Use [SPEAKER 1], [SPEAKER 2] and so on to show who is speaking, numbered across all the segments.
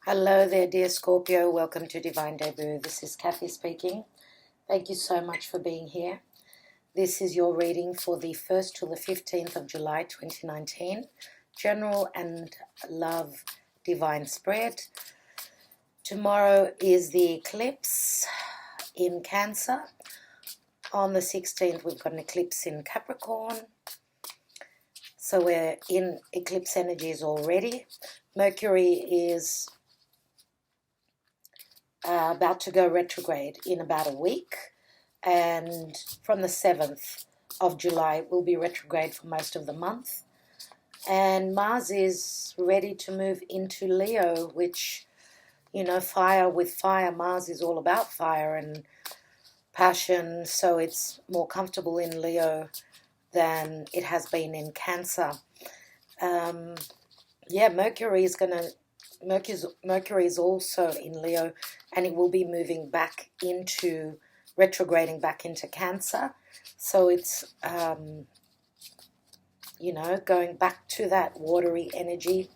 [SPEAKER 1] Hello there, dear Scorpio. Welcome to Divine Debut. This is Kathy speaking. Thank you so much for being here. This is your reading for the 1st to the 15th of July 2019. General and Love Divine Spread. Tomorrow is the eclipse in Cancer. On the 16th, we've got an eclipse in Capricorn. So we're in eclipse energies already. Mercury is about to go retrograde in about a week, and from the 7th of July will be retrograde for most of the month. And Mars is ready to move into Leo, which, you know, fire with fire. Mars is all about fire and passion, so it's more comfortable in Leo than it has been in Cancer. Mercury is also in Leo, and it will be moving back into, retrograding back into Cancer. So it's, going back to that watery energy.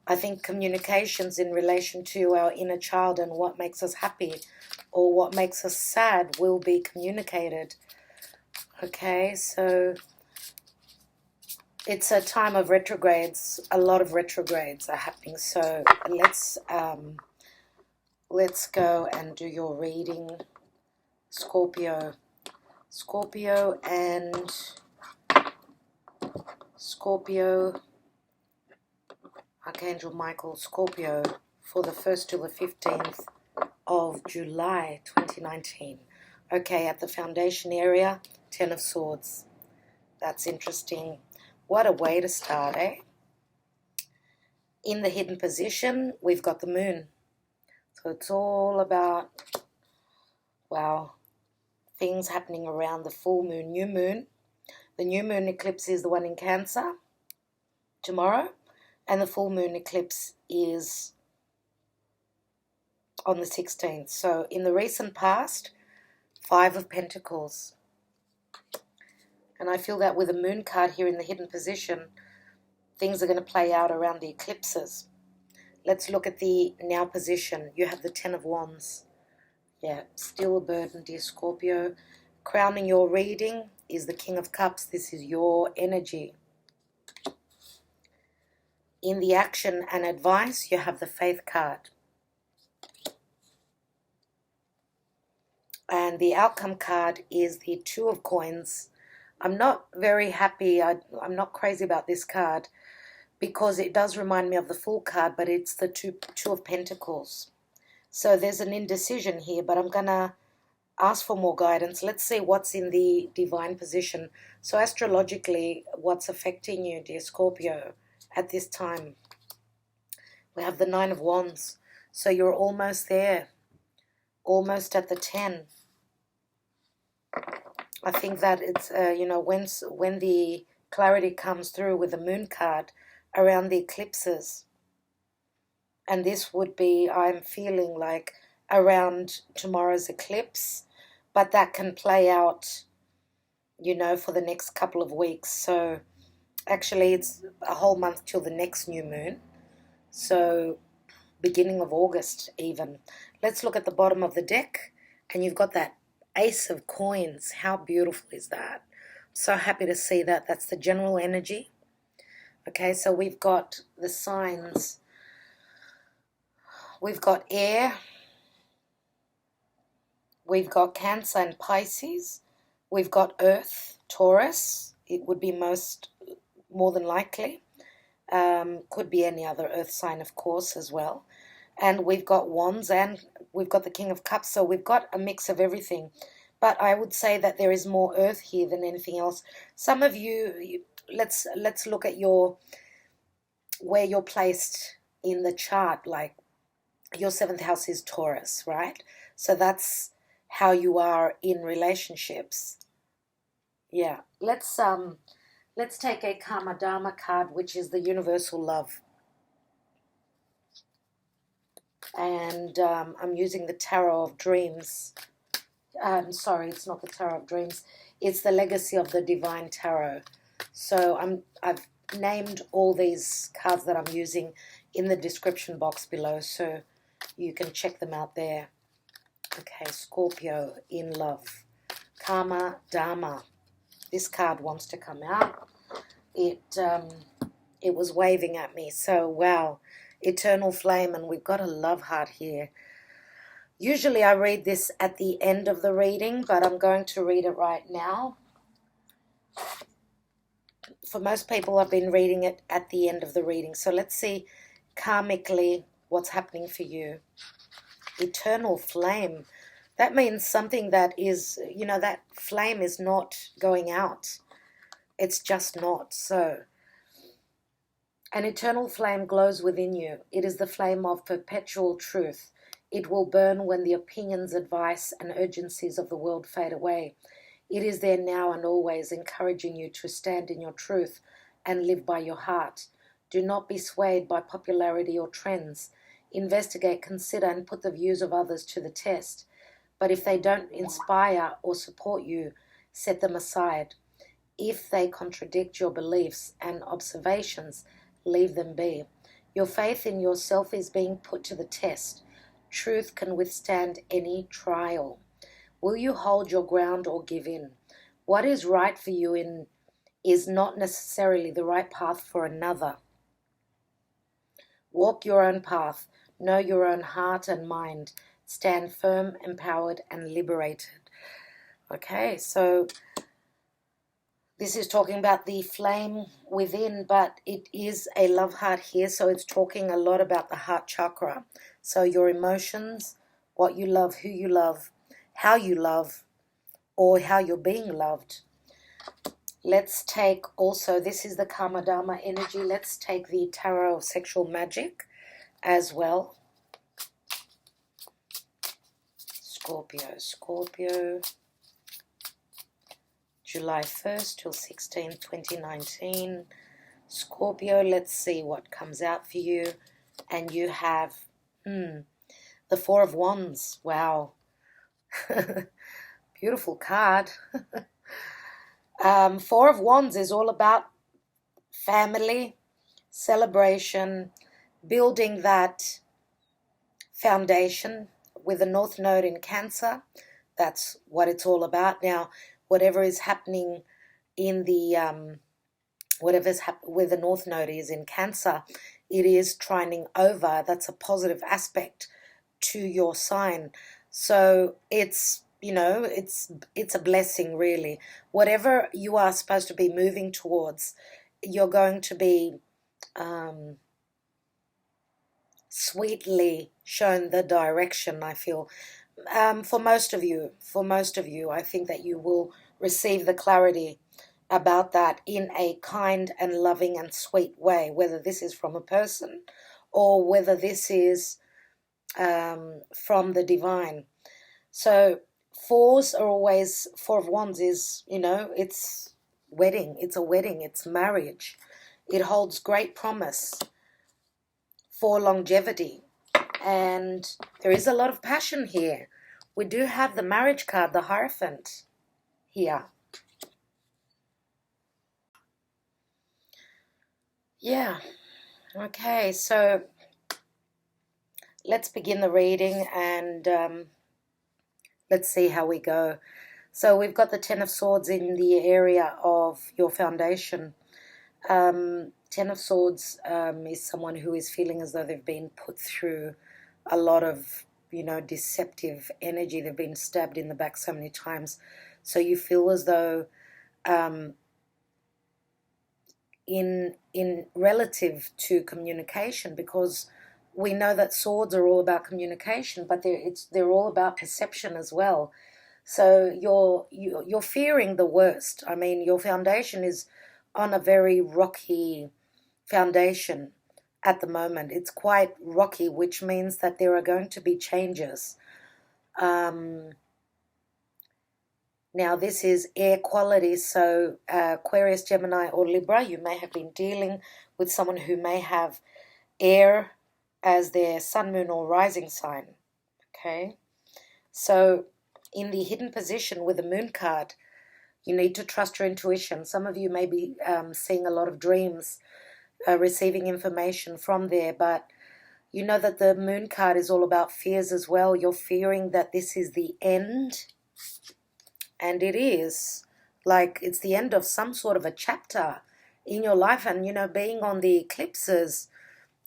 [SPEAKER 1] I think communications in relation to our inner child and what makes us happy or what makes us sad will be communicated. Okay, so it's a time of retrogrades. A lot of retrogrades are happening. So let's go and do your reading, Scorpio. Scorpio, Archangel Michael, Scorpio, for the 1st to the 15th of July 2019. Okay, at the foundation area, 10 of Swords. That's interesting. What a way to start, eh? In the hidden position, we've got the moon. So it's all about, wow, things happening around the full moon, new moon. The new moon eclipse is the one in Cancer tomorrow, and the full moon eclipse is on the 16th. So in the recent past, 5 of Pentacles. And I feel that with a moon card here in the hidden position, things are going to play out around the eclipses. Let's look at the now position. You have the 10 of Wands. Yeah, still a burden, dear Scorpio. Crowning your reading is the King of Cups. This is your energy. In the action and advice, you have the Faith card. And the outcome card is the 2 of Coins. I'm not very happy. I'm not crazy about this card because it does remind me of the Fool card, but it's the two of Pentacles. So there's an indecision here, but I'm going to ask for more guidance. Let's see what's in the divine position. So astrologically, what's affecting you, dear Scorpio, at this time? We have the 9 of Wands. So you're almost there, almost at the 10. I think that it's, when the clarity comes through with the moon card around the eclipses. And this would be, I'm feeling like, around tomorrow's eclipse. But that can play out, for the next couple of weeks. So actually it's a whole month till the next new moon. So beginning of August even. Let's look at the bottom of the deck. And you've got that Ace of Coins. How beautiful is that? So happy to see that. That's the general energy. Okay, so we've got the signs. We've got air. We've got Cancer and Pisces. We've got Earth, Taurus. It would be more than likely. Could be any other Earth sign, of course, as well. And we've got Wands and we've got the King of Cups. So we've got a mix of everything. But I would say that there is more Earth here than anything else. Some of you, let's look at where you're placed in the chart. Like your 7th house is Taurus, right? So that's how you are in relationships. Yeah. Let's take a Karma Dharma card, which is the universal love. And I'm using the Tarot of Dreams. Sorry, it's not the Tarot of Dreams. It's the Legacy of the Divine Tarot. So I've named all these cards that I'm using in the description box below, so you can check them out there. Okay, Scorpio in love. Karma, Dharma. This card wants to come out. It was waving at me. So, wow. Eternal flame, and we've got a love heart here. Usually I read this at the end of the reading, but I'm going to read it right now. For most people, I've been reading it at the end of the reading. So let's see karmically what's happening for you. Eternal flame. That means something that is, you know, that flame is not going out. It's just not. So, an eternal flame glows within you. It is the flame of perpetual truth. It will burn when the opinions, advice, and urgencies of the world fade away. It is there now and always, encouraging you to stand in your truth and live by your heart. Do not be swayed by popularity or trends. Investigate, consider, and put the views of others to the test. But if they don't inspire or support you, set them aside. If they contradict your beliefs and observations, leave them be. Your faith in yourself is being put to the test. Truth can withstand any trial. Will you hold your ground or give in? What is right for you is not necessarily the right path for another. Walk your own path. Know your own heart and mind. Stand firm, empowered, and liberated. Okay, so this is talking about the flame within, but it is a love heart here, so it's talking a lot about the heart chakra. So your emotions, what you love, who you love, how you love, or how you're being loved. Let's take also, this is the Karma Dharma energy. Let's take the Tarot of Sexual Magic as well. Scorpio, July 1st till 16th, 2019. Scorpio, let's see what comes out for you. And you have the Four of Wands. Wow. Beautiful card. Four of Wands is all about family, celebration, building that foundation with the North Node in Cancer. That's what it's all about. Now, whatever is happening in the, where the North Node is in Cancer, it is trining over. That's a positive aspect to your sign. So it's, you know, it's a blessing, really. Whatever you are supposed to be moving towards, you're going to be sweetly shown the direction, I feel. For most of you, I think that you will receive the clarity about that in a kind and loving and sweet way, whether this is from a person or whether this is from the divine. So fours are always, Four of Wands is, you know, it's wedding, it's marriage. It holds great promise for longevity, and there is a lot of passion here. We do have the marriage card, the Hierophant here. Yeah, okay, so let's begin the reading and let's see how we go. So we've got the Ten of Swords in the area of your foundation. Ten of Swords is someone who is feeling as though they've been put through a lot of, you know, deceptive energy. They've been stabbed in the back so many times. So you feel as though in relative to communication, because we know that swords are all about communication, but they're all about perception as well. So you're fearing the worst. I mean, your foundation is on a very rocky foundation at the moment. It's quite rocky, which means that there are going to be changes. Now, this is air quality, so Aquarius, Gemini, or Libra, you may have been dealing with someone who may have air as their sun, moon, or rising sign. Okay? So, in the hidden position with the moon card, you need to trust your intuition. Some of you may be seeing a lot of dreams, receiving information from there, but You know that the moon card is all about fears as well. You're fearing that this is the end, and it is. Like, it's the end of some sort of a chapter in your life. And, being on the eclipses,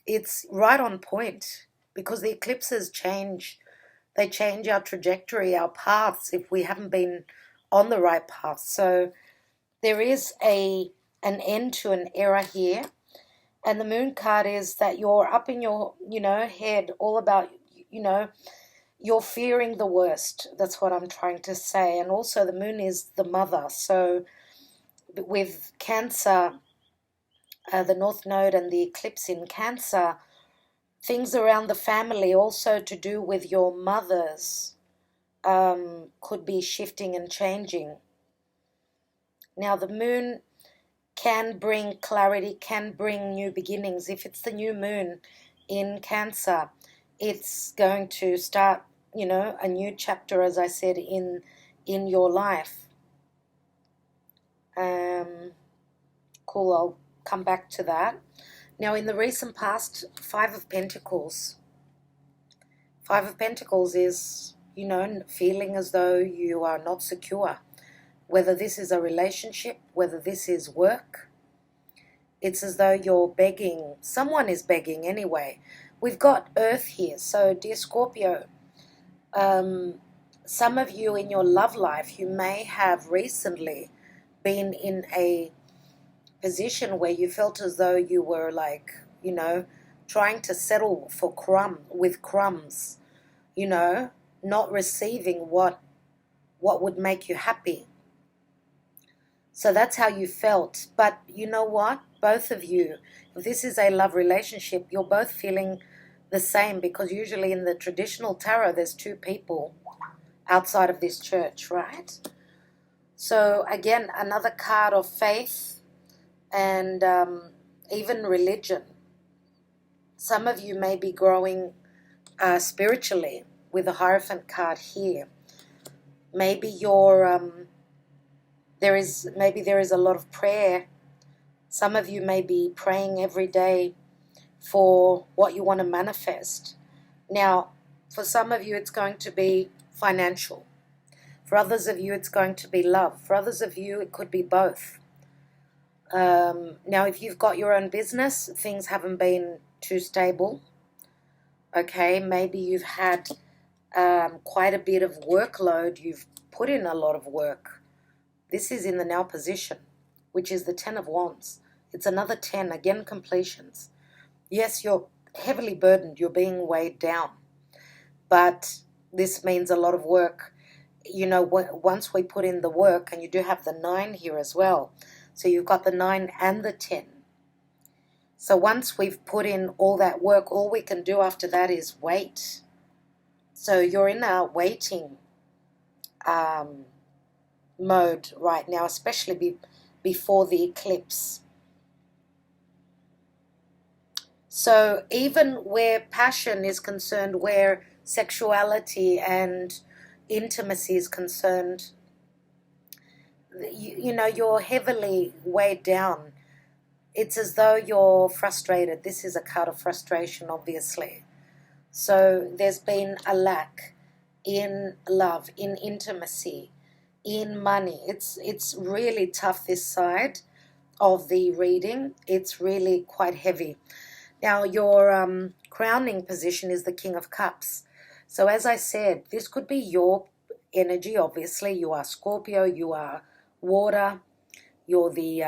[SPEAKER 1] it's right on point, because the eclipses they change our trajectory, our paths, if we haven't been on the right path. So there is an end to an era here. And the moon card is that you're up in your, head, all about, you're fearing the worst. That's what I'm trying to say. And also the moon is the mother. So with Cancer, the North Node and the eclipse in Cancer, things around the family, also to do with your mothers, could be shifting and changing. Now the moon can bring clarity, can bring new beginnings. If it's the new moon in Cancer, it's going to start, a new chapter, as I said, in your life. Cool, I'll come back to that. Now, in the recent past, Five of Pentacles. Five of Pentacles is, feeling as though you are not secure. Whether this is a relationship, whether this is work, it's as though you're begging. Someone is begging anyway. We've got Earth here. So, dear Scorpio, some of you in your love life, you may have recently been in a position where you felt as though you were like, trying to settle for crumbs, not receiving what would make you happy. So that's how you felt. But you know what? Both of you, if this is a love relationship, you're both feeling the same, because usually in the traditional tarot, there's two people outside of this church, right? So again, another card of faith and even religion. Some of you may be growing spiritually with the Hierophant card here. Maybe you're... there is a lot of prayer. Some of you may be praying every day for what you want to manifest. Now, for some of you, it's going to be financial. For others of you, it's going to be love. For others of you, it could be both. Now, if you've got your own business, things haven't been too stable. Okay, maybe you've had quite a bit of workload. You've put in a lot of work. This is in the now position, which is the 10 of Wands. It's another 10, again, completions. Yes, you're heavily burdened. You're being weighed down. But this means a lot of work. Once we put in the work, and you do have the 9 here as well. So you've got the 9 and the 10. So once we've put in all that work, all we can do after that is wait. So you're in a waiting mode right now, especially before the eclipse. So even where passion is concerned, where sexuality and intimacy is concerned, you're heavily weighed down. It's as though you're frustrated. This is a card of frustration, obviously. So there's been a lack in love, in intimacy, in money. It's really tough, this side of the reading. It's really quite heavy. Now, your crowning position is the King of Cups. So as I said, this could be your energy, obviously. You are Scorpio, you are water, you're the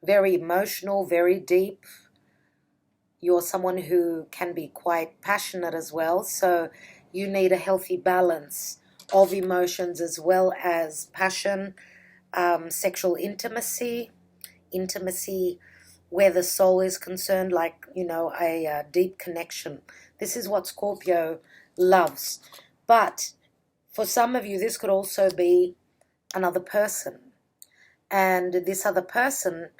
[SPEAKER 1] very emotional, very deep. You're someone who can be quite passionate as well. So you need a healthy balance of emotions as well as passion, sexual intimacy where the soul is concerned, like, a deep connection. This is what Scorpio loves. But for some of you, this could also be another person. And this other person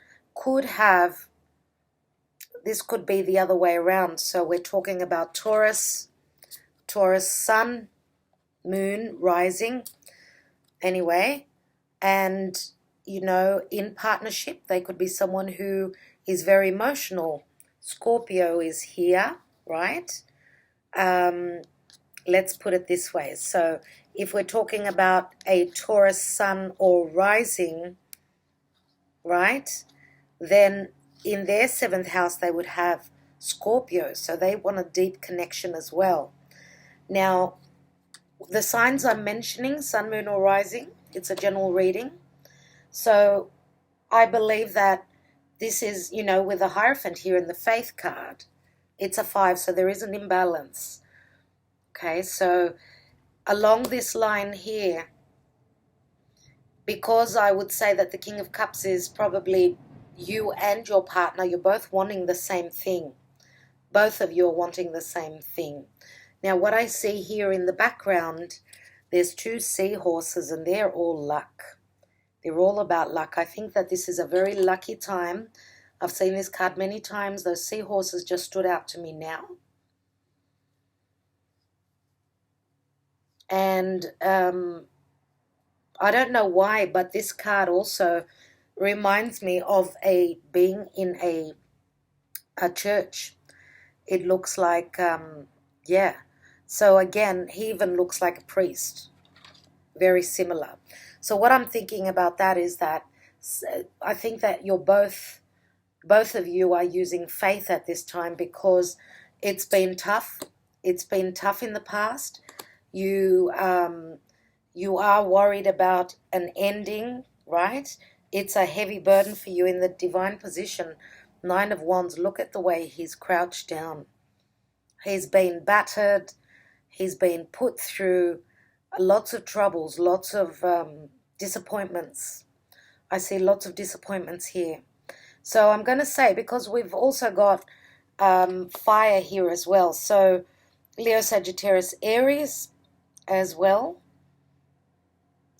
[SPEAKER 1] this could be the other way around. So we're talking about Taurus sun, moon, rising. Anyway, and, in partnership, they could be someone who is very emotional. Scorpio is here, right? Let's put it this way. So if we're talking about a Taurus sun or rising, right, then in their 7th house they would have Scorpio. So they want a deep connection as well. Now, the signs I'm mentioning, sun, moon, or rising, it's a general reading. So I believe that this is, you know, with the Hierophant here in the Faith card, it's a 5, so there is an imbalance. Okay, so along this line here, because I would say that the King of Cups is probably you and your partner, you're both wanting the same thing. Both of you are wanting the same thing. Now, what I see here in the background, there's 2 seahorses, and they're all luck. They're all about luck. I think that this is a very lucky time. I've seen this card many times. Those seahorses just stood out to me now. And I don't know why, but this card also reminds me of being in a church. It looks like, yeah. So again, he even looks like a priest. Very similar. So what I'm thinking about that is that I think that you're both of you are using faith at this time because it's been tough. It's been tough in the past. You are worried about an ending, right? It's a heavy burden for you in the divine position. 9 of Wands, look at the way he's crouched down. He's been battered. He's been put through lots of troubles, lots of disappointments. I see lots of disappointments here. So I'm going to say, because we've also got fire here as well. So Leo, Sagittarius, Aries as well.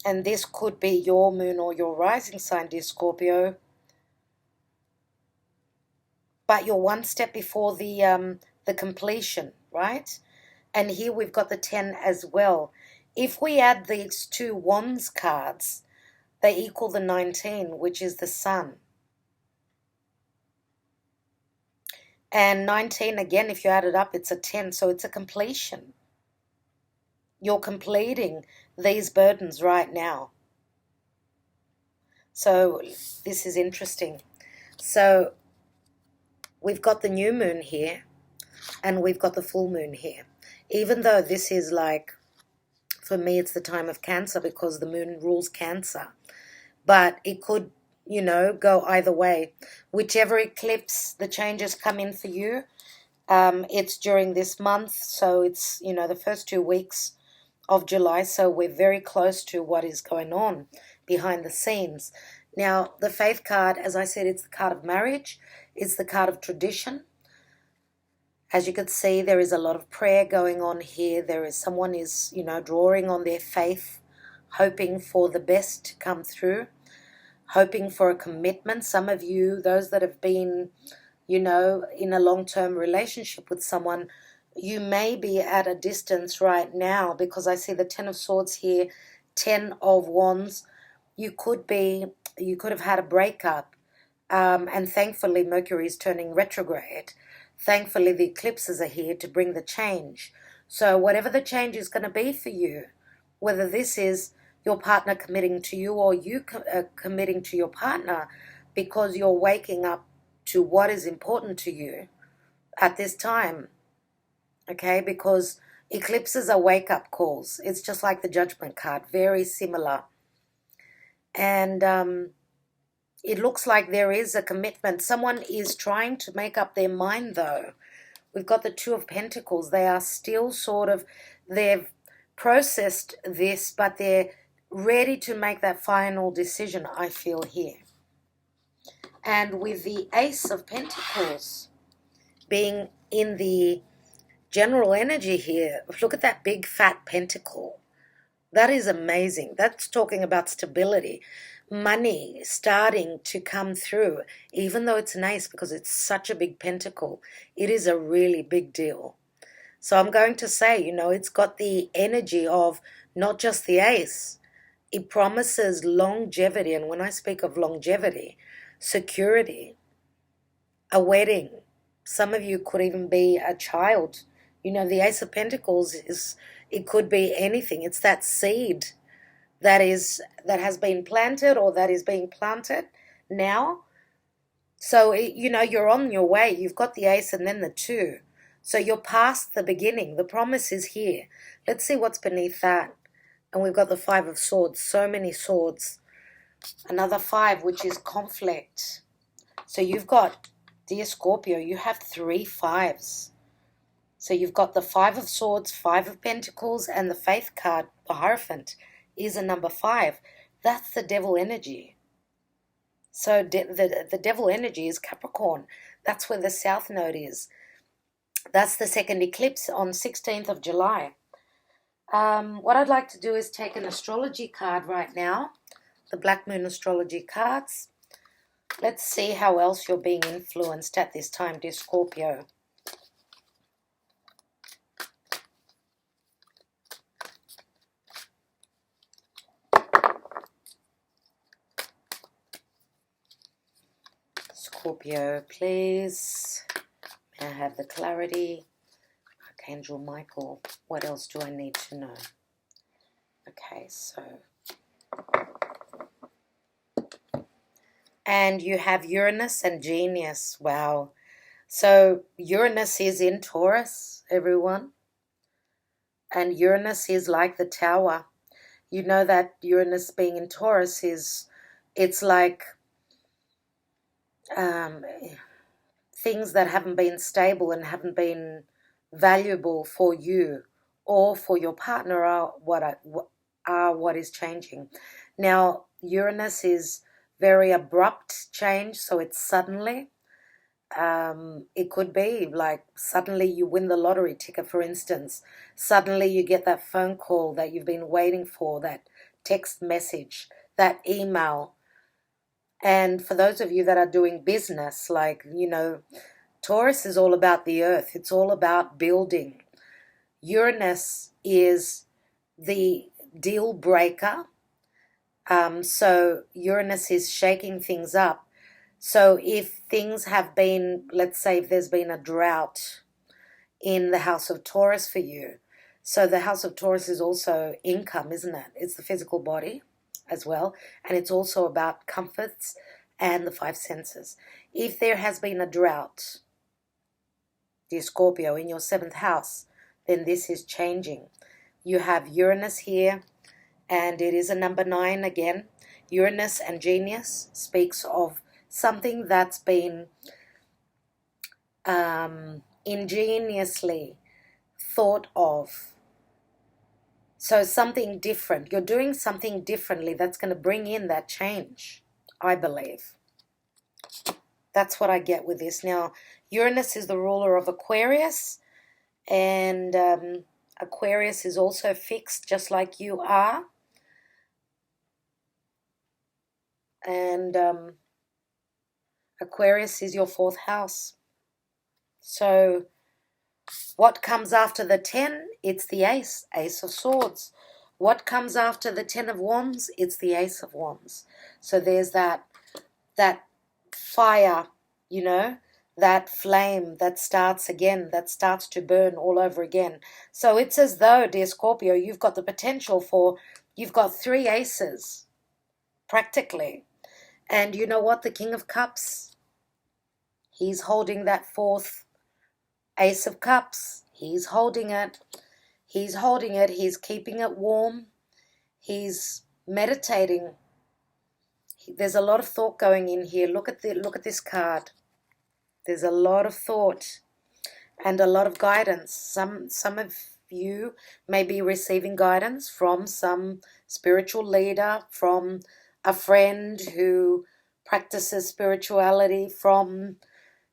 [SPEAKER 1] And this could be your moon or your rising sign, dear Scorpio. But you're one step before the completion, right? And here we've got the 10 as well. If we add these 2 Wands cards, they equal the 19, which is the Sun. And 19, again, if you add it up, it's a 10, so it's a completion. You're completing these burdens right now. So this is interesting. So we've got the new moon here, and we've got the full moon here. Even though this is like, for me, it's the time of Cancer because the moon rules Cancer. But it could, you know, go either way. Whichever eclipse the changes come in for you, it's during this month. So it's, you know, the first 2 weeks of July. So we're very close to what is going on behind the scenes. Now, the Faith card, as I said, it's the card of marriage. It's the card of tradition. As you can see, there is a lot of prayer going on here. Someone is, you know, drawing on their faith, hoping for the best to come through, hoping for a commitment. Some of you, those that have been, you know, in a long-term relationship with someone, you may be at a distance right now because I see the 10 of Swords here, 10 of Wands. You could have had a breakup, and thankfully Mercury is turning retrograde. Thankfully, the eclipses are here to bring the change. So whatever the change is going to be for you, whether this is your partner committing to you or you committing to your partner because you're waking up to what is important to you at this time, okay? Because eclipses are wake-up calls. It's just like the Judgment card, very similar. And it looks like there is a commitment. Someone is trying to make up their mind, though. We've got the 2 of Pentacles. They are still they've processed this, but they're ready to make that final decision, I feel here. And with the Ace of Pentacles being in the general energy here, look at that big fat pentacle. That is amazing. That's talking about stability. Money starting to come through, even though it's an ace because it's such a big pentacle. It is a really big deal. So I'm going to say, you know, it's got the energy of not just the ace. It promises longevity. And when I speak of longevity, security, a wedding, Some of you could even be a child. You know, the Ace of Pentacles it could be anything. It's that seed that has been planted or that is being planted now. So, you know, you're on your way. You've got the Ace and then the 2. So you're past the beginning. The promise is here. Let's see what's beneath that. And we've got the 5 of Swords. So many swords. Another 5, which is conflict. So you've got, dear Scorpio, you have 3 5s. So you've got the 5 of Swords, 5 of Pentacles, and the Faith card, the Hierophant, is a number 5. That's the devil energy. So the devil energy is Capricorn. That's where the South Node is. That's the second eclipse on 16th of July. What I'd like to do is take an astrology card right now. The Black Moon astrology cards. Let's see how else you're being influenced at this time, dear Scorpio. Scorpio, please. May I have the clarity? Archangel Michael, what else do I need to know? Okay, so. And you have Uranus and Genius. Wow. So Uranus is in Taurus, everyone. And Uranus is like the Tower. You know that Uranus being in Taurus it's like things that haven't been stable and haven't been valuable for you or for your partner are what is changing. Now, Uranus is very abrupt change, so it's suddenly. It could be like suddenly you win the lottery ticket, for instance. Suddenly you get that phone call that you've been waiting for, that text message, that email. And for those of you that are doing business, like, you know, Taurus is all about the earth. It's all about building. Uranus is the deal breaker. So Uranus is shaking things up. So if things have been, let's say if there's been a drought in the house of Taurus for you. So the house of Taurus is also income, isn't it? It's the physical body as well. And it's also about comforts and the 5 senses. If there has been a drought, dear Scorpio, in your 7th house, then this is changing. You have Uranus here, and it is a number 9 again. Uranus and Genius speaks of something that's been ingeniously thought of. So something different. You're doing something differently that's going to bring in that change, I believe. That's what I get with this. Now, Uranus is the ruler of Aquarius, and Aquarius is also fixed just like you are. And Aquarius is your 4th house. So what comes after the 10? It's the Ace, Ace of Swords. What comes after the 10 of Wands? It's the Ace of Wands. So there's that fire, you know, that flame that starts again, that starts to burn all over again. So it's as though, dear Scorpio, you've got the potential for, you've got 3 aces, practically. And you know what? The King of Cups, he's holding that 4th Ace of Cups. He's holding it. He's holding it. He's keeping it warm. He's meditating. There's a lot of thought going in here. Look at this card. There's a lot of thought and a lot of guidance. Some of you may be receiving guidance from some spiritual leader, from a friend who practices spirituality,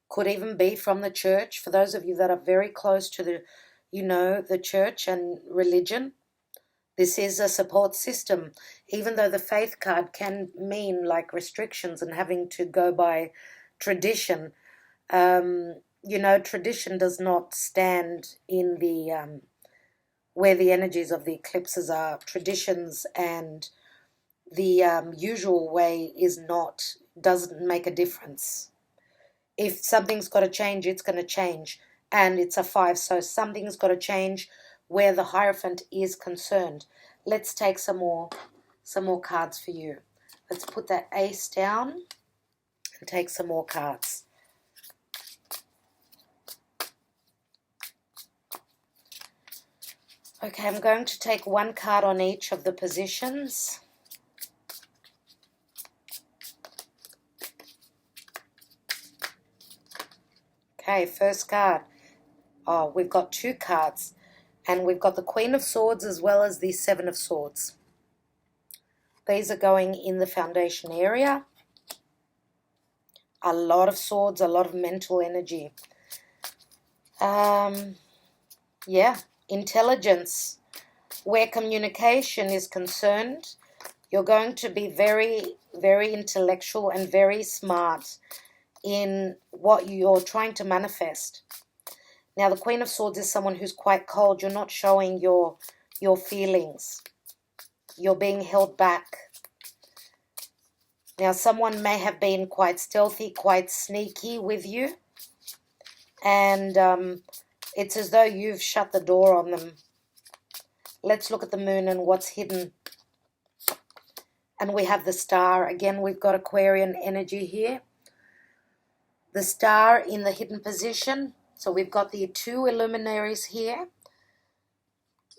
[SPEAKER 1] could even be from the church. For those of you that are very close to the church and religion, this is a support system. Even though the Faith card can mean like restrictions and having to go by tradition, tradition does not stand in the where the energies of the eclipses are. Traditions and the usual way doesn't make a difference. If something's got to change, it's going to change. And it's a 5, so something's got to change where the Hierophant is concerned. Let's take some more cards for you. Let's put that ace down and take some more cards. Okay, I'm going to take one card on each of the positions. Okay, first card. Oh, we've got 2 cards. And we've got the Queen of Swords as well as the 7 of Swords. These are going in the foundation area. A lot of swords, a lot of mental energy. Yeah, intelligence. Where communication is concerned, you're going to be very, very intellectual and very smart in what you're trying to manifest. Now, the Queen of Swords is someone who's quite cold. You're not showing your feelings. You're being held back. Now, someone may have been quite stealthy, quite sneaky with you. And it's as though you've shut the door on them. Let's look at the moon and what's hidden. And we have the star. Again, we've got Aquarian energy here. The star in the hidden position. So we've got the 2 luminaries here.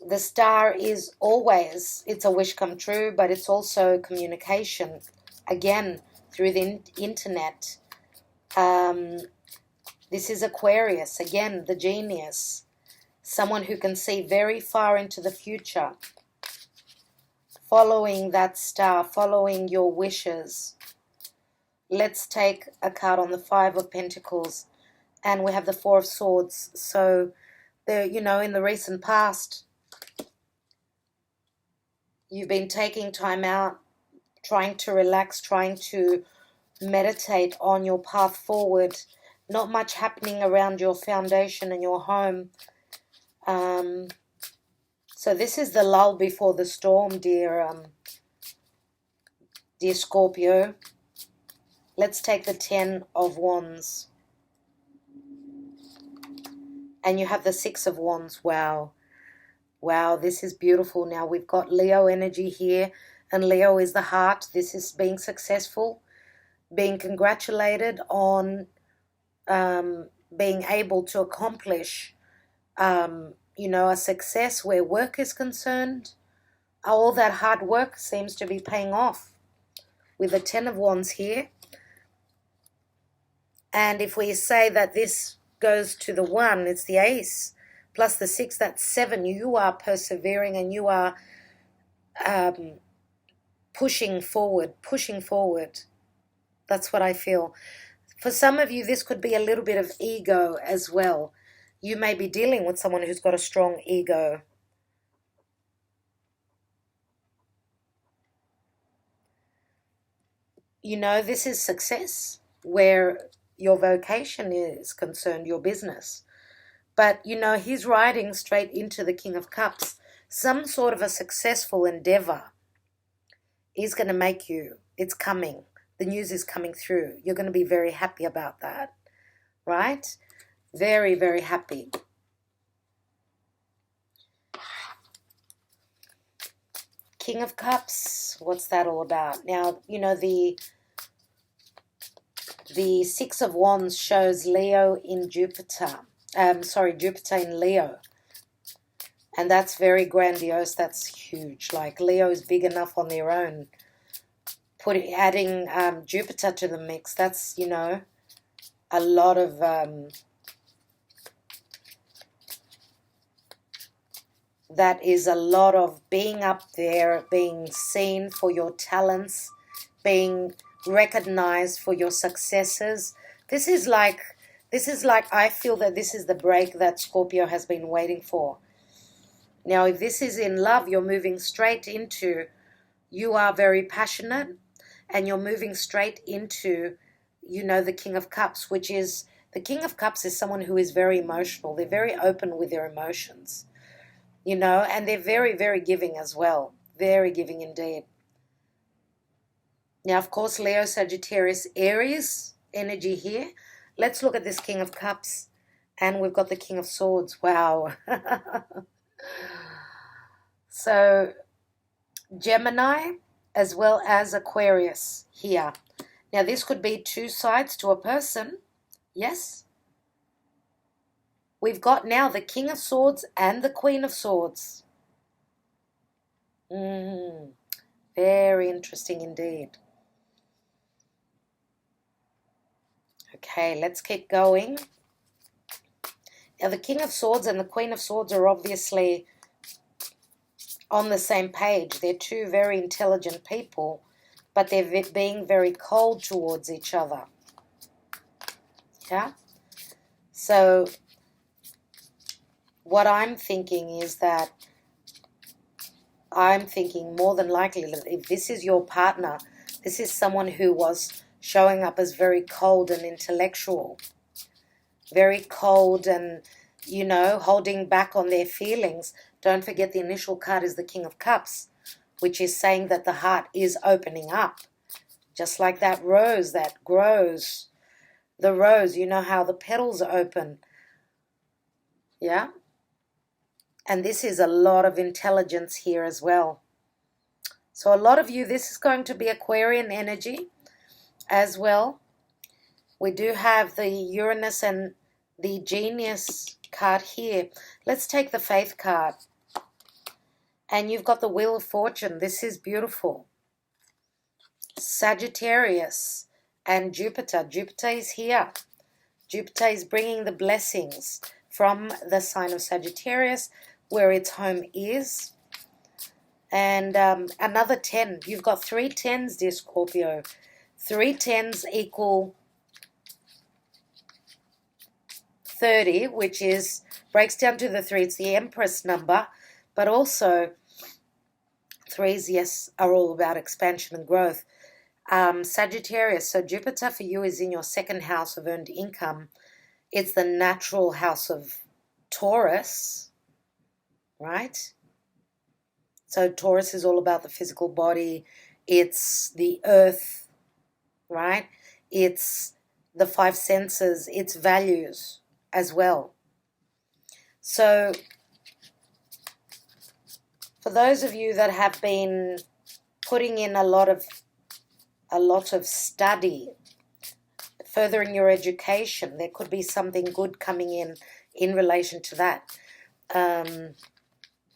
[SPEAKER 1] The star is always, it's a wish come true, but it's also communication. Again, through the internet. This is Aquarius. Again, the genius. Someone who can see very far into the future. Following that star, following your wishes. Let's take a card on the 5 of Pentacles. And we have the 4 of Swords. So, in the recent past, you've been taking time out, trying to relax, trying to meditate on your path forward. Not much happening around your foundation and your home. So this is the lull before the storm, dear Scorpio. Let's take the 10 of Wands. And you have the 6 of Wands. Wow. Wow, this is beautiful. Now we've got Leo energy here. And Leo is the heart. This is being successful. Being congratulated on being able to accomplish, a success where work is concerned. All that hard work seems to be paying off. With the 10 of Wands here. And if we say that this goes to the 1, it's the ace, plus the 6, that's 7. You are persevering and you are pushing forward. That's what I feel. For some of you, this could be a little bit of ego as well. You may be dealing with someone who's got a strong ego. This is success where your vocation is concerned, your business. But, he's riding straight into the King of Cups. Some sort of a successful endeavor is going to make you, it's coming. The news is coming through. You're going to be very happy about that, right? Very, very happy. King of Cups, what's that all about? Now, the 6 of Wands shows Leo in Jupiter. Jupiter in Leo. And that's very grandiose. That's huge. Like, Leo is big enough on their own. Adding Jupiter to the mix, that's, a lot of... that is a lot of being up there, being seen for your talents, being recognized for your successes. This is like, I feel that this is the break that Scorpio has been waiting for. Now, if this is in love, you're moving straight into, you are very passionate, and you're moving straight into, the King of Cups, which is, the King of Cups is someone who is very emotional. They're very open with their emotions, and they're very, very giving as well. Very giving indeed. Now, of course, Leo, Sagittarius, Aries energy here. Let's look at this King of Cups. And we've got the King of Swords. Wow. So Gemini as well as Aquarius here. Now this could be two sides to a person. Yes. We've got now the King of Swords and the Queen of Swords. Very interesting indeed. Okay, let's keep going. Now the King of Swords and the Queen of Swords are obviously on the same page. They're two very intelligent people, but they're being very cold towards each other. Yeah? So what I'm thinking is that I'm thinking more than likely that if this is your partner, this is someone who was showing up as very cold and intellectual, very cold and, you know, holding back on their feelings. Don't forget the initial card is the King of Cups, which is saying that the heart is opening up. Just like that rose that grows. The rose, you know how the petals are open. Yeah? And this is a lot of intelligence here as well. So a lot of you, this is going to be Aquarian energy as well. We do have the Uranus and the Genius card here. Let's take the Faith card. And you've got the Wheel of Fortune. This is beautiful. Sagittarius and Jupiter. Jupiter is here. Jupiter is bringing the blessings from the sign of Sagittarius, where its home is. And another 10. You've got 3 10s, dear Scorpio. 3 10s equal 30, which is breaks down to the 3. It's the Empress number, but also 3s, yes, are all about expansion and growth. Sagittarius, so Jupiter for you is in your second house of earned income. It's the natural house of Taurus, right? So Taurus is all about the physical body. It's the earth, right? It's the 5 senses. It's values as well. So for those of you that have been putting in a lot of study, furthering your education, there could be something good coming in relation to that.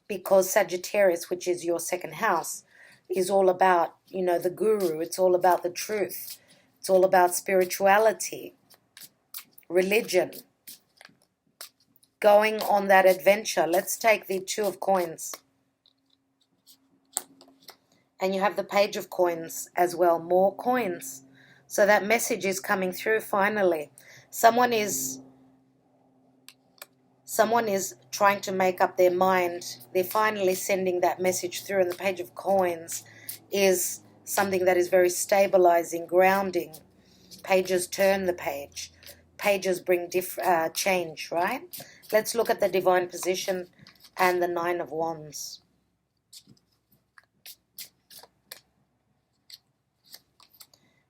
[SPEAKER 1] Because Sagittarius, which is your second house, is all about, you know, the guru. It's all about the truth. It's all about spirituality, religion, going on that adventure. Let's take the 2 of Coins. And you have the Page of Coins as well, more coins. So that message is coming through finally. Someone is trying to make up their mind. They're finally sending that message through, and the Page of Coins is something that is very stabilizing, grounding. Pages turn the page. Pages bring change, right? Let's look at the Divine Position and the 9 of Wands.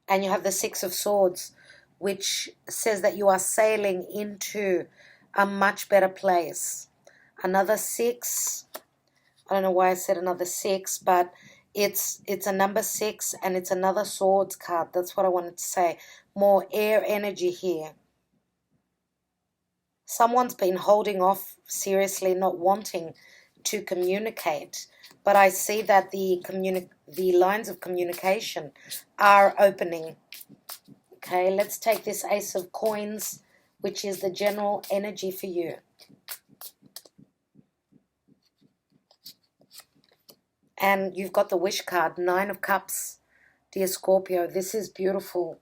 [SPEAKER 1] And you have the 6 of Swords, which says that you are sailing into a much better place. Another 6, I don't know why I said another 6, but it's a number 6 and it's another Swords card. That's what I wanted to say. More air energy here. Someone's been holding off, seriously not wanting to communicate. But I see that the lines of communication are opening. Okay, let's take this Ace of Coins, which is the general energy for you. And you've got the Wish card, 9 of Cups, dear Scorpio. This is beautiful.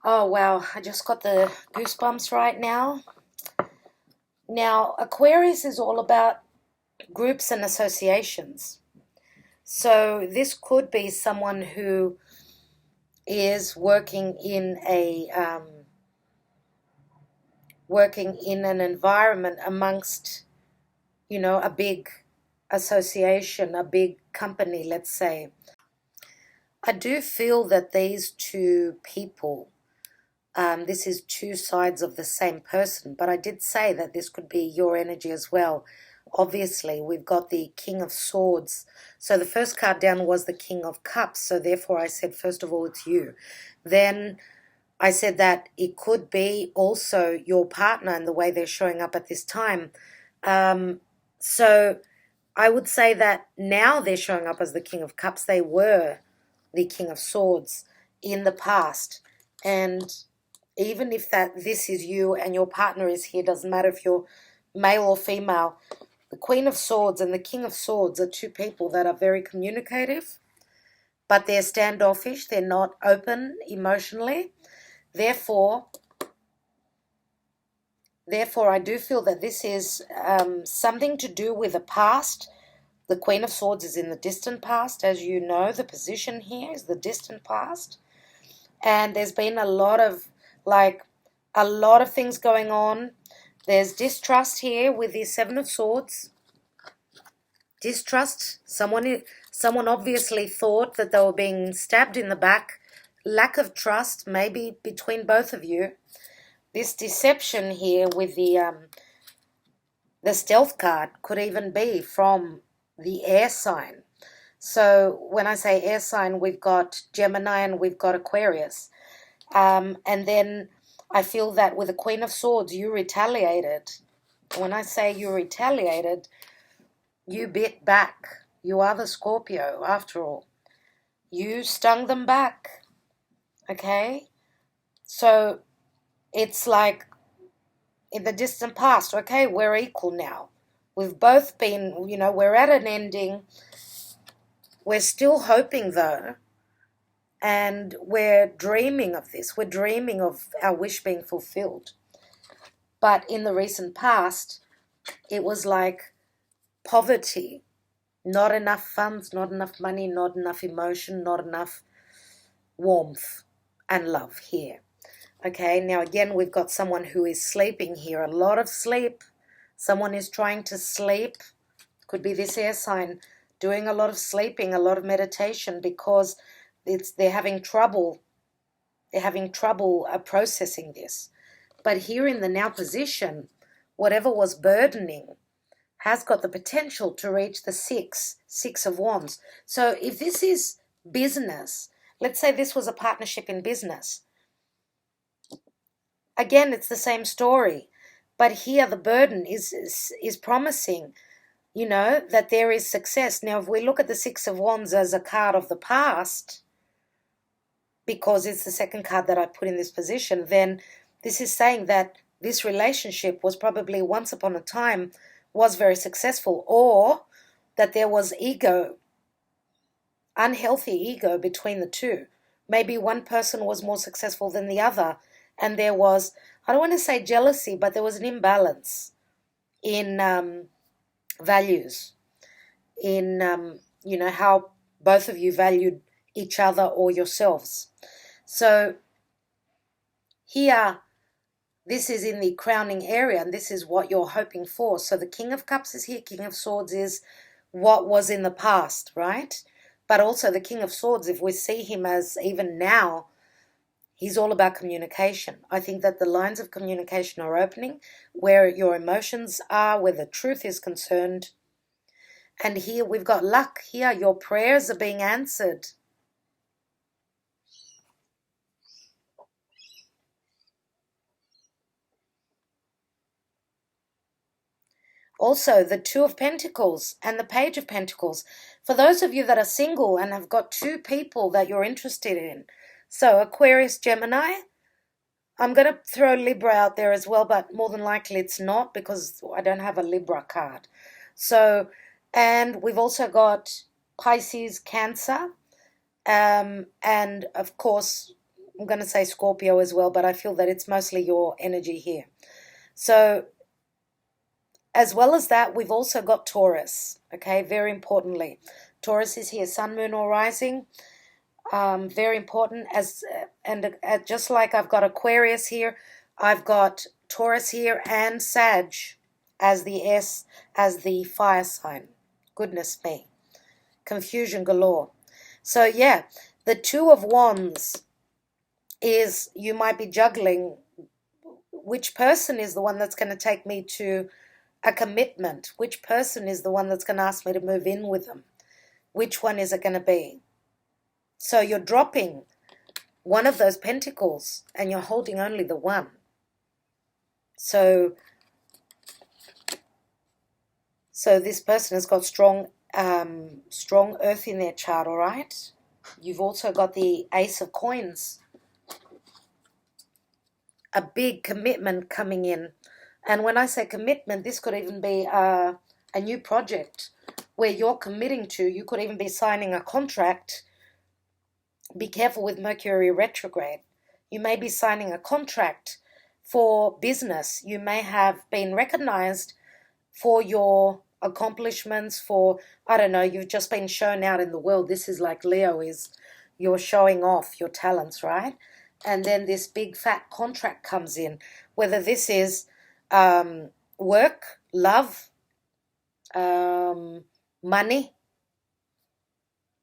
[SPEAKER 1] Oh, wow, I just got the goosebumps right now. Now, Aquarius is all about groups and associations. So this could be someone who is working in an environment amongst, you know, a big association, a big company, let's say. I do feel that these two people This is two sides of the same person, but I did say that this could be your energy as well. Obviously, we've got the King of Swords. So the first card down was the King of Cups. So therefore I said, first of all, it's you. Then I said that it could be also your partner and the way they're showing up at this time. So I would say that now they're showing up as the King of Cups. They were the King of Swords in the past. And even if this is you and your partner is here, doesn't matter if you're male or female, the Queen of Swords and the King of Swords are two people that are very communicative, but they're standoffish. They're not open emotionally. Therefore, I do feel that this is something to do with the past. The Queen of Swords is in the distant past. As you know, the position here is the distant past. And there's been a lot of things going on. There's distrust here with the Seven of Swords. Distrust. Someone obviously thought that they were being stabbed in the back. Lack of trust, maybe between both of you. This deception here with the stealth card could even be from the air sign. So when I say air sign, we've got Gemini and we've got Aquarius. And then I feel that with the Queen of Swords, you retaliated. When I say you retaliated, you bit back. You are the Scorpio, after all. You stung them back. Okay? So it's like in the distant past, okay, we're equal now. We've both been, we're at an ending. We're still hoping, though, and we're dreaming of this. We're dreaming of our wish being fulfilled. But in the recent past, it was like poverty, not enough funds, not enough money, not enough emotion, not enough warmth and love here. Okay, now again, we've got someone who is sleeping here. A lot of sleep. Someone is trying to sleep. Could be this air sign doing a lot of sleeping, a lot of meditation, because they're having trouble. They're having trouble processing this. But here in the now position, whatever was burdening has got the potential to reach the Six of Wands. So if this is business, let's say this was a partnership in business. Again, it's the same story. But here the burden is promising, that there is success. Now, if we look at the Six of Wands as a card of the past, because it's the second card that I put in this position, then this is saying that this relationship was probably once upon a time was very successful, or that there was ego, unhealthy ego between the two. Maybe one person was more successful than the other, and there was, I don't want to say jealousy, but there was an imbalance in values, in, how both of you valued each other or yourselves. So here, this is in the crowning area, and this is what you're hoping for. So the King of Cups is here. King of Swords is what was in the past, right? But also the King of Swords, if we see him as even now, he's all about communication. I think that the lines of communication are opening, where your emotions are, where the truth is concerned. And here we've got luck. Here your prayers are being answered. Also, the Two of Pentacles and the Page of Pentacles. For those of you that are single and have got two people that you're interested in. So, Aquarius, Gemini. I'm going to throw Libra out there as well, but more than likely it's not, because I don't have a Libra card. So, and we've also got Pisces, Cancer, and of course, I'm going to say Scorpio as well, but I feel that it's mostly your energy here. So, as well as that, we've also got Taurus, okay, very importantly. Taurus is here, Sun, Moon, or Rising. Very important, just like I've got Aquarius here, I've got Taurus here and Sag as the fire sign. Goodness me. Confusion galore. So yeah, the Two of Wands is you might be juggling which person is the one that's going to take me to a commitment, which person is the one that's going to ask me to move in with them, which one is it going to be. So you're dropping one of those pentacles and you're holding only the one. So this person has got strong earth in their chart, all right? You've also got the Ace of Coins, a big commitment coming in. And when I say commitment, this could even be a new project where you're committing to. You could even be signing a contract. Be careful with Mercury retrograde. You may be signing a contract for business. You may have been recognized for your accomplishments, for, I don't know, you've just been shown out in the world. This is like Leo is, you're showing off your talents, right? And then this big fat contract comes in, whether this is work, love, money.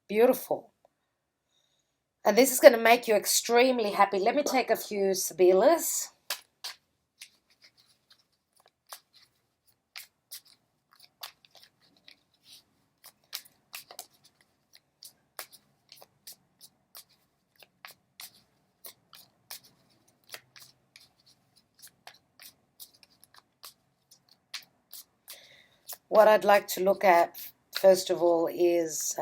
[SPEAKER 1] Beautiful. And this is going to make you extremely happy. Let me take a few Sibillas. What I'd like to look at, first of all, is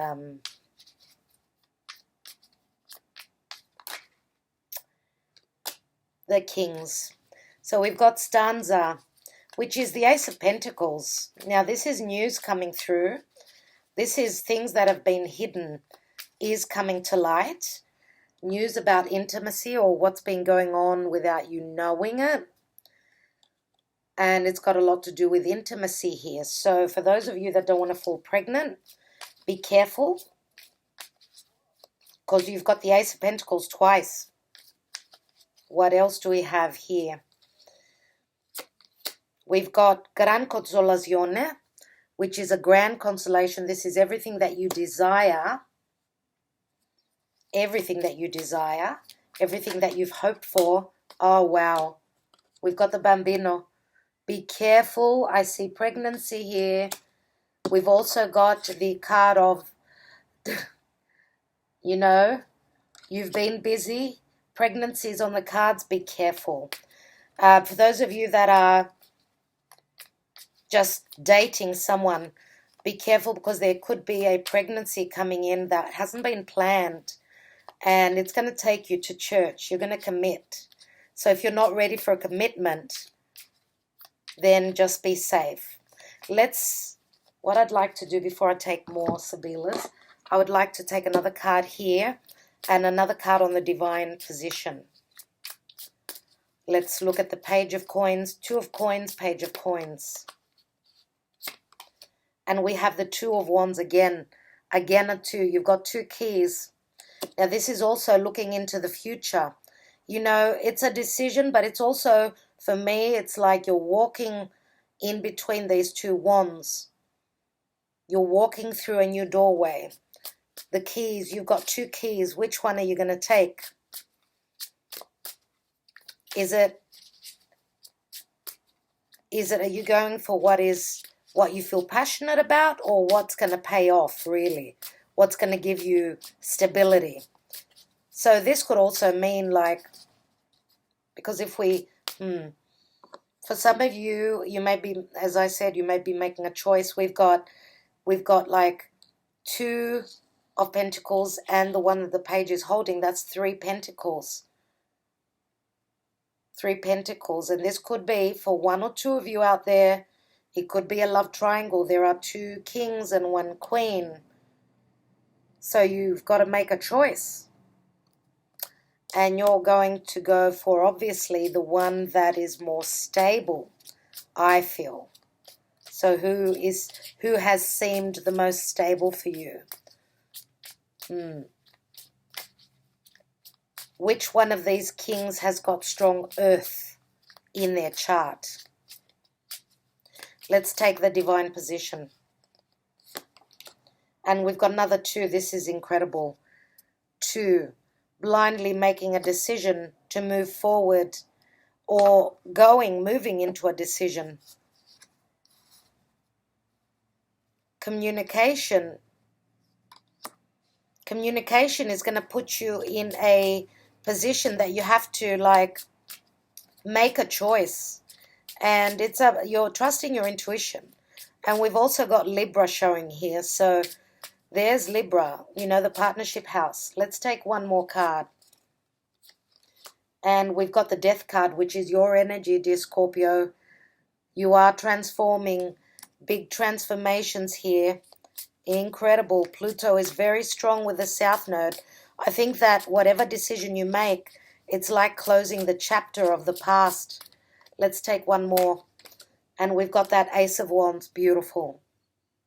[SPEAKER 1] the Kings. So we've got Stanza, which is the Ace of Pentacles. Now, this is news coming through. This is things that have been hidden is coming to light. News about intimacy or what's been going on without you knowing it. And it's got a lot to do with intimacy here. So for those of you that don't want to fall pregnant, be careful. Because you've got the Ace of Pentacles twice. What else do we have here? We've got Gran Consolazione, which is a grand consolation. This is everything that you desire. Everything that you desire. Everything that you've hoped for. Oh, wow. We've got the Bambino. Be careful. I see pregnancy here. We've also got the card of, you know, you've been busy. Pregnancy is on the cards. Be careful. For those of you that are just dating someone, be careful because there could be a pregnancy coming in that hasn't been planned. And it's going to take you to church. You're going to commit. So if you're not ready for a commitment, then just be safe. What I'd like to do before I take more Sibillas, I would like to take another card here and another card on the divine position. Let's look at the Page of Coins, Two of Coins, Page of Coins. And we have the Two of Wands again. Again, a two. You've got two keys. Now, this is also looking into the future. You know, it's a decision, but it's also, for me, it's like you're walking in between these two wands. You're walking through a new doorway. The keys, you've got two keys. Which one are you going to take? Are you going for what you feel passionate about, or what's going to pay off, really? What's going to give you stability? So this could also mean like, because if we, for some of you, you may be, as I said, you may be making a choice. We've got like Two of Pentacles and the one that the page is holding. That's Three Pentacles. Three Pentacles. And this could be, for one or two of you out there, it could be a love triangle. There are two kings and one queen. So you've got to make a choice. And you're going to go for, obviously, the one that is more stable, I feel. So who has seemed the most stable for you? Which one of these kings has got strong earth in their chart? Let's take the divine position. And we've got another two. This is incredible. Two. blindly making a decision to move forward or moving into a decision. Communication is going to put you in a position that you have to like make a choice, and you're trusting your intuition. And we've also got Libra showing here, so there's Libra, the partnership house. Let's take one more card. And we've got the Death card, which is your energy, dear Scorpio. You are transforming, big transformations here. Incredible. Pluto is very strong with the South Node. I think that whatever decision you make, it's like closing the chapter of the past. Let's take one more. And we've got that Ace of Wands. Beautiful.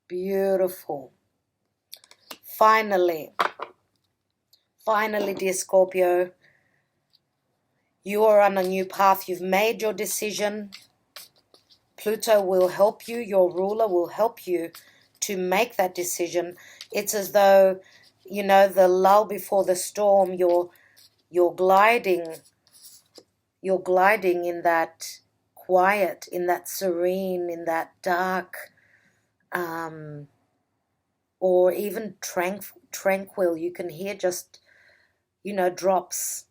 [SPEAKER 1] Beautiful. Finally, dear Scorpio, you are on a new path. You've made your decision. Pluto will help you. Your ruler will help you to make that decision. It's as though, the lull before the storm. You're gliding in that quiet, in that serene, in that dark, or even tranquil. You can hear just, drops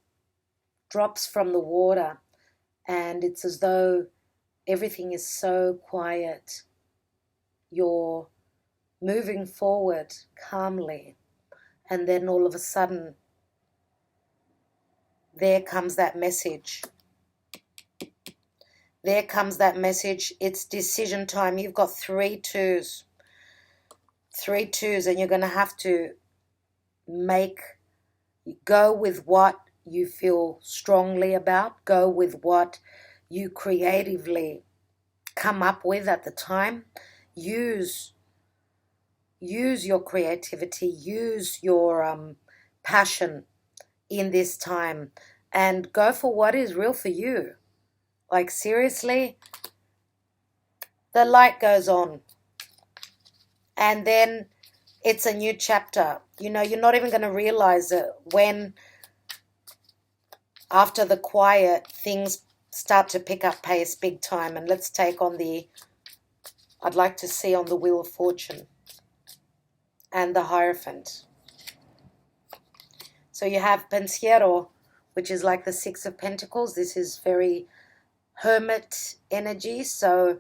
[SPEAKER 1] from the water, and it's as though everything is so quiet. You're moving forward calmly, and then all of a sudden there comes that message. It's decision time. You've got 3 twos, and you're going to have to go with what you feel strongly about, go with what you creatively come up with at the time. Use your creativity, use your passion in this time, and go for what is real for you. Like, seriously, the light goes on, and then it's a new chapter. You're not even going to realize it when, after the quiet, things start to pick up pace big time. And let's take on I'd like to see on the Wheel of Fortune and the Hierophant. So you have Pensiero, which is like the 6 of Pentacles. This is very hermit energy. So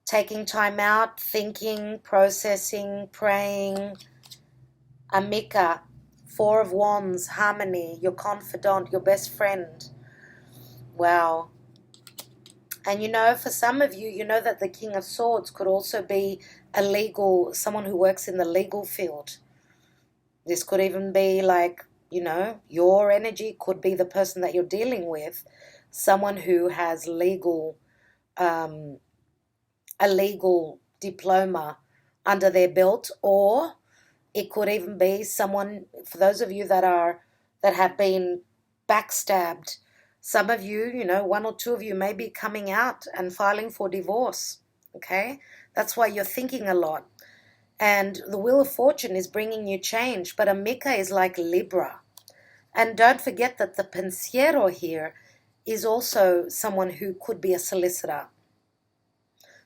[SPEAKER 1] taking time out, thinking, processing, praying. Amica, 4 of Wands, harmony, your confidant, your best friend. Wow. And for some of you, that the King of Swords could also be someone who works in the legal field. This could even be like, your energy could be the person that you're dealing with, someone who has a legal diploma under their belt, or it could even be someone, for those of you that have been backstabbed. Some of you, 1 or 2 of you may be coming out and filing for divorce, okay? That's why you're thinking a lot. And the Wheel of Fortune is bringing you change, but Amica is like Libra. And don't forget that the Pensiero here is also someone who could be a solicitor.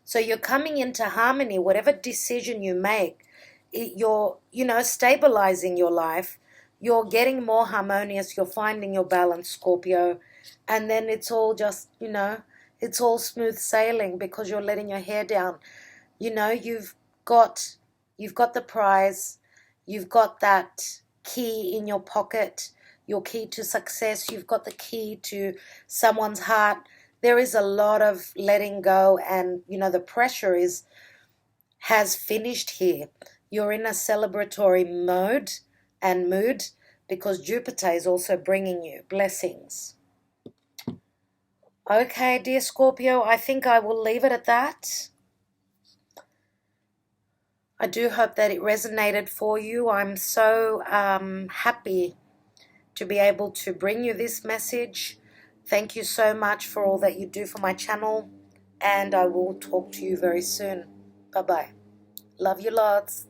[SPEAKER 1] So you're coming into harmony. Whatever decision you make, you're, stabilizing your life. You're getting more harmonious. You're finding your balance, Scorpio. And then it's all just, it's all smooth sailing because you're letting your hair down. You've got the prize. You've got that key in your pocket, your key to success. You've got the key to someone's heart. There is a lot of letting go, and, the pressure has finished here. You're in a celebratory mode and mood because Jupiter is also bringing you blessings. Okay, dear Scorpio, I think I will leave it at that. I do hope that it resonated for you. I'm so happy to be able to bring you this message. Thank you so much for all that you do for my channel, and I will talk to you very soon. Bye-bye. Love you lots.